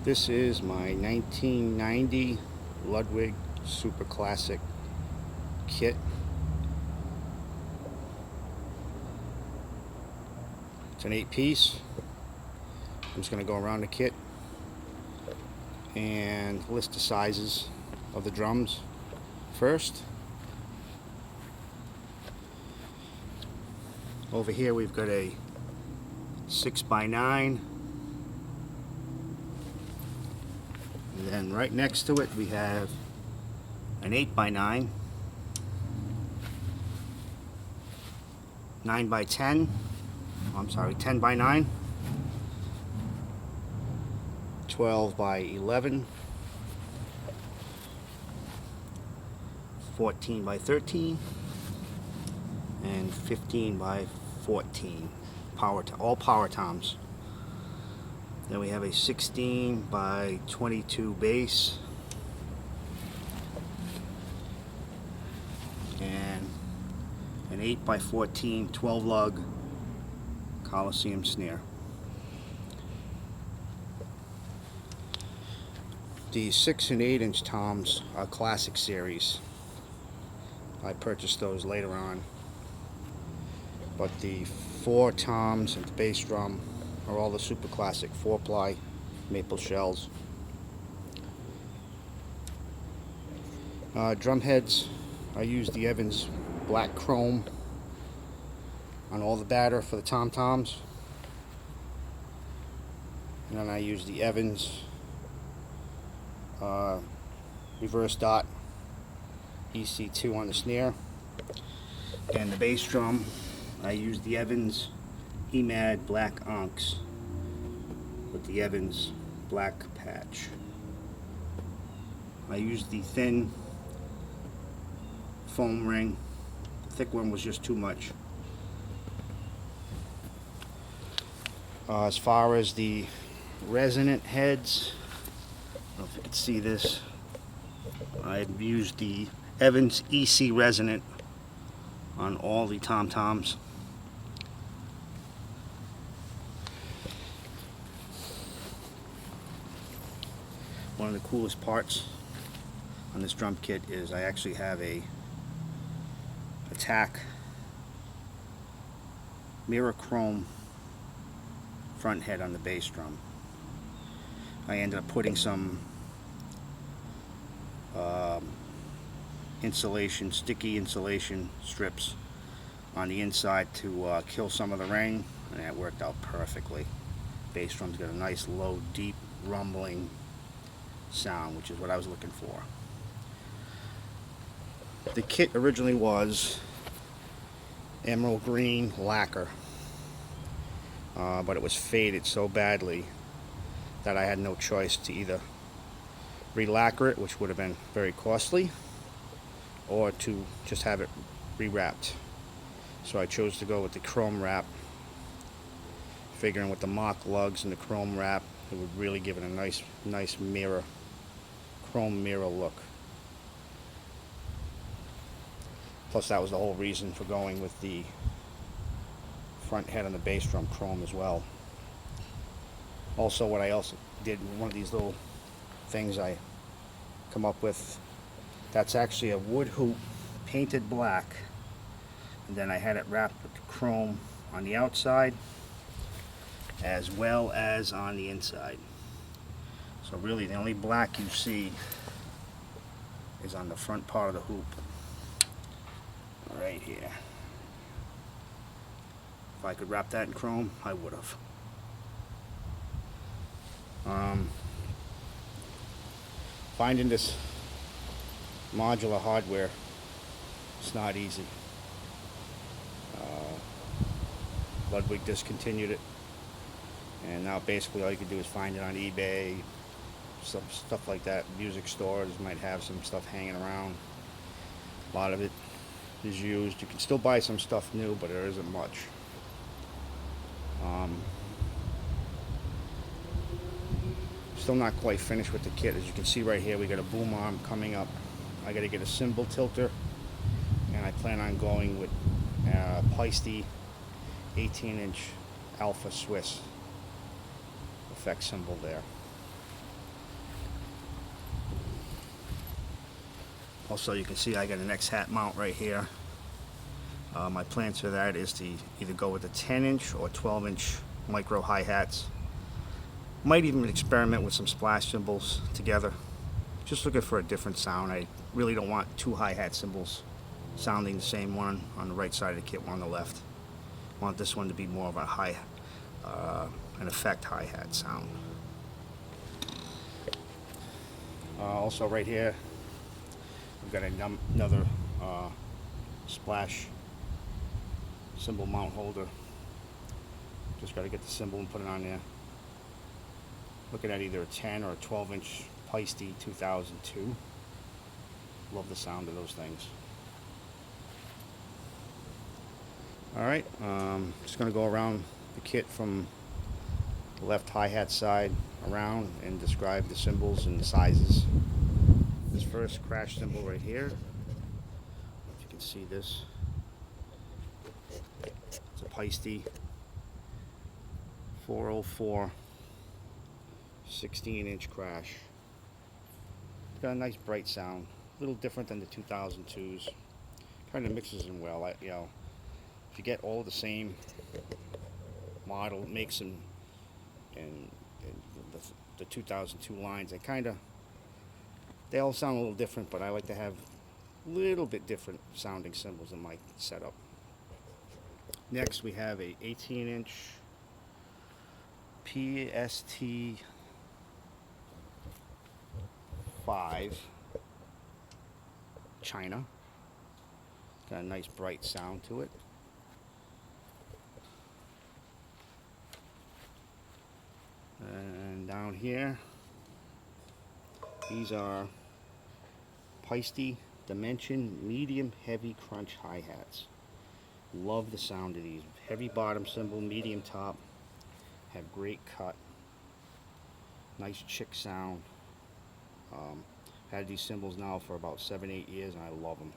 This is my 1990 Ludwig Super Classic kit. It's an 8-piece. I'm just going to go around the kit and list the sizes of the drums first. Over here we've got a 6x9. And then right next to it we have an 8x9, 9x10, I'm sorry, 10x9, 12x11, 14x13, and 15x14. All power toms. Then we have a 16x22 bass and an 8x14 12 lug Coliseum snare. The 6 and 8 inch toms are classic series. I purchased those later on, but the 4 toms and the bass drum are all the super classic 4-ply maple shells. Drum heads, I use the Evans black chrome on all the batter for the tom-toms, and then I use the Evans reverse dot EC2 on the snare, and the bass drum I use the Evans EMAD black onks with the Evans black patch. I used the thin foam ring. The thick one was just too much. As far as the resonant heads, I don't know if you can see this, I used the Evans EC resonant on all the tom-toms. One of the coolest parts on this drum kit is I actually have a attack mirror chrome front head on the bass drum. I ended up putting some sticky insulation strips on the inside to kill some of the ring, and that worked out perfectly. Bass drum's got a nice low, deep, rumbling sound, which is what I was looking for. The kit originally was emerald green lacquer, but it was faded so badly that I had no choice to either re-lacquer it, which would have been very costly, or to just have it rewrapped. So I chose to go with the chrome wrap, figuring with the mock lugs and the chrome wrap it would really give it a nice mirror, chrome mirror look. Plus that was the whole reason for going with the front head on the bass drum chrome as well. Also, what I also did, one of these little things I come up with, that's actually a wood hoop painted black, and then I had it wrapped with the chrome on the outside as well as on the inside. So really the only black you see is on the front part of the hoop right here. If I could wrap that in chrome, I would have. Finding this modular hardware, it's not easy. Ludwig discontinued it, and now basically all you can do is find it on eBay, some stuff like that. Music stores might have some stuff hanging around. A lot of it is used. You can still buy some stuff new, but there isn't much. Still not quite finished with the kit. As you can see right here, we got a boom arm coming up. I got to get a cymbal tilter, and I plan on going with Paiste 18-inch Alpha Swiss effect cymbal there. Also, you can see I got an X-hat mount right here. My plans for that is to either go with a 10-inch or 12-inch micro hi-hats. Might even experiment with some splash cymbals together. Just looking for a different sound. I really don't want two hi-hat cymbals sounding the same, one on the right side of the kit, one on the left. I want this one to be more of a an effect hi-hat sound. Also right here, we've got another splash cymbal mount holder. Just got to get the cymbal and put it on there. Looking at either a 10 or a 12-inch Paiste 2002. Love the sound of those things. Alright, just going to go around the kit from the left hi-hat side around and describe the cymbals and the sizes. This first crash cymbal right here, if you can see this, it's a Paiste 404 16-inch crash. It's got a nice bright sound, a little different than the 2002s. Kind of mixes in well. You know, if you get all the same model, makes them, and the 2002 lines, they all sound a little different, but I like to have a little bit different sounding cymbals in my setup. Next, we have a 18-inch Paiste 5 China. Got a nice bright sound to it. And down here, these are Paiste Dimension medium heavy crunch hi-hats. Love the sound of these. Heavy bottom cymbal, medium top, have great cut, nice chick sound. Had these cymbals now for about 7-8 years and I love them.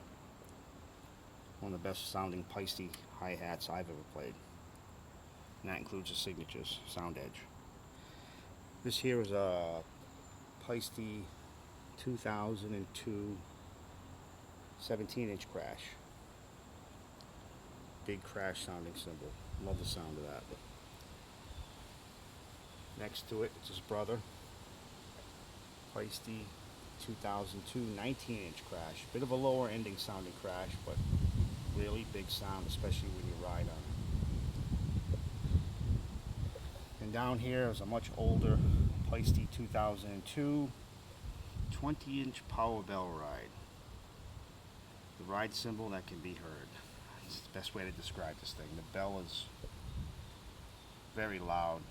One of the best sounding Paiste hi-hats I've ever played. And that includes the signatures, Sound Edge. This here is a Paiste 2002 17-inch crash. Big crash sounding cymbal. Love the sound of that. Next to it, it's his brother. Paiste 2002 19-inch crash. Bit of a lower ending sounding crash, but really big sound, especially when you ride on it. And down here is a much older Paiste 2002 20-inch power bell ride. The ride cymbal that can be heard. It's the best way to describe this thing. The bell is very loud,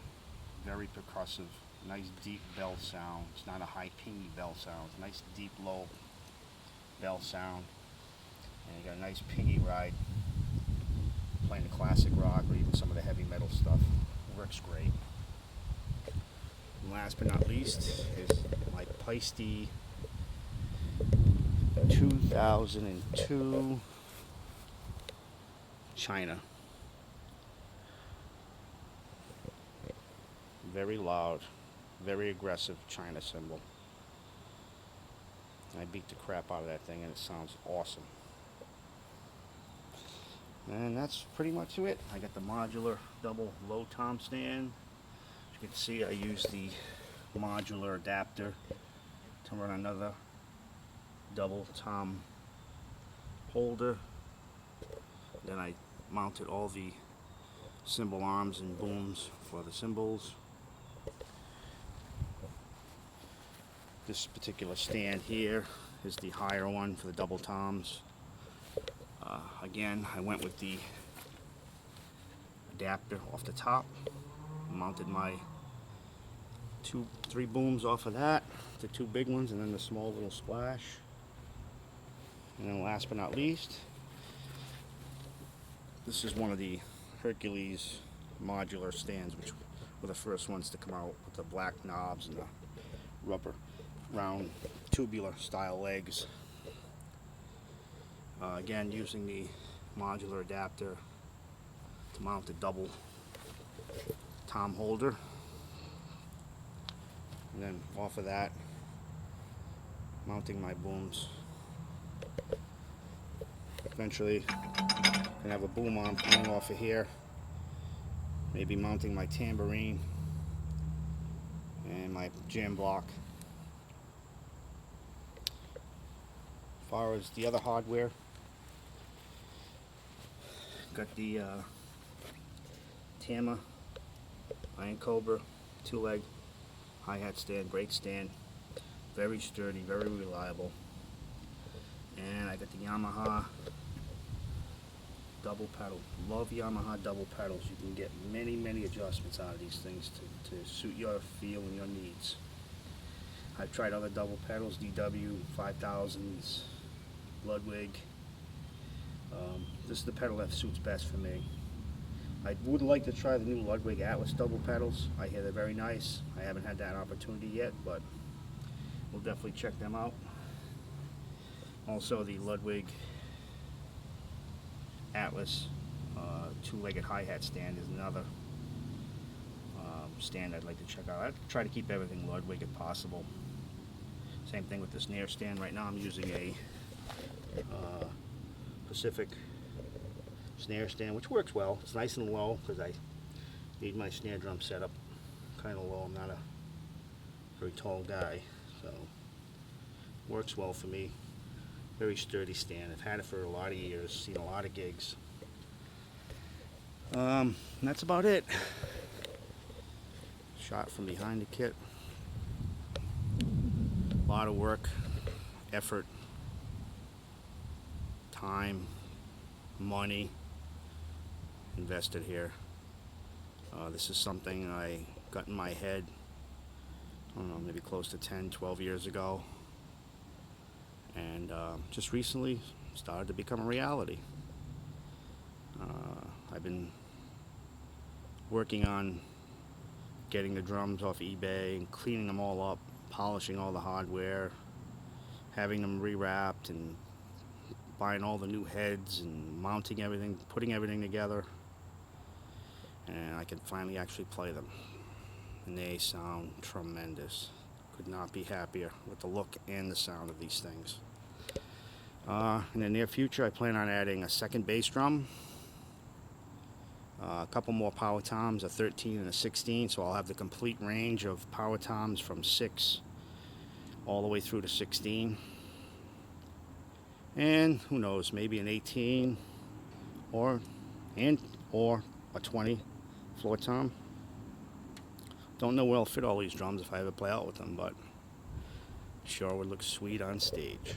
very percussive, nice deep bell sound. It's not a high pingy bell sound. It's a nice deep low bell sound. And you got a nice pingy ride. Playing the classic rock or even some of the heavy metal stuff. Works great. And last but not least is my Paiste 2002 China. Very loud, very aggressive China cymbal. I beat the crap out of that thing and it sounds awesome. And that's pretty much it. I got the modular double low tom stand. As you can see, I use the modular adapter to run another double tom holder. Then I mounted all the cymbal arms and booms for the cymbals. This particular stand here is the higher one for the double toms. Again, I went with the adapter off the top. Mounted my 3 booms off of that, the 2 big ones, and then the small little splash. And then last but not least, this is one of the Hercules modular stands, which were the first ones to come out with the black knobs and the rubber round tubular style legs. Again, using the modular adapter to mount the double tom holder, and then off of that mounting my booms Eventually, gonna have a boom arm coming off of here. Maybe mounting my tambourine and my jam block. As far as the other hardware, got the Tama Iron Cobra 2-leg hi-hat stand, brake stand, very sturdy, very reliable. And I got the Yamaha double pedal. Love Yamaha double pedals. You can get many adjustments out of these things to suit your feel and your needs. I've tried other double pedals, DW 5000s, Ludwig. This is the pedal that suits best for me. I would like to try the new Ludwig Atlas double pedals. I hear they're very nice. I haven't had that opportunity yet, but we'll definitely check them out. Also, the Ludwig Atlas 2-legged hi-hat stand is another stand I'd like to check out. I try to keep everything Ludwig if possible. Same thing with the snare stand. Right now I'm using a Pacific snare stand, which works well. It's nice and low because I need my snare drum set up kind of low. I'm not a very tall guy, so works well for me. Very sturdy stand. I've had it for a lot of years, seen a lot of gigs. And that's about it. Shot from behind the kit. A lot of work, effort, time, money invested here. This is something I got in my head, I don't know, maybe close to 10, 12 years ago. And just recently started to become a reality. I've been working on getting the drums off eBay and cleaning them all up, polishing all the hardware, having them rewrapped, and buying all the new heads and mounting everything, putting everything together, and I can finally actually play them, and they sound tremendous. Could not be happier with the look and the sound of these things. In the near future, I plan on adding a second bass drum, a couple more power toms, a 13 and a 16, so I'll have the complete range of power toms from 6 all the way through to 16. And who knows, maybe an 18 or a 20 floor tom. Don't know where I'll fit all these drums if I ever play out with them, but sure would look sweet on stage.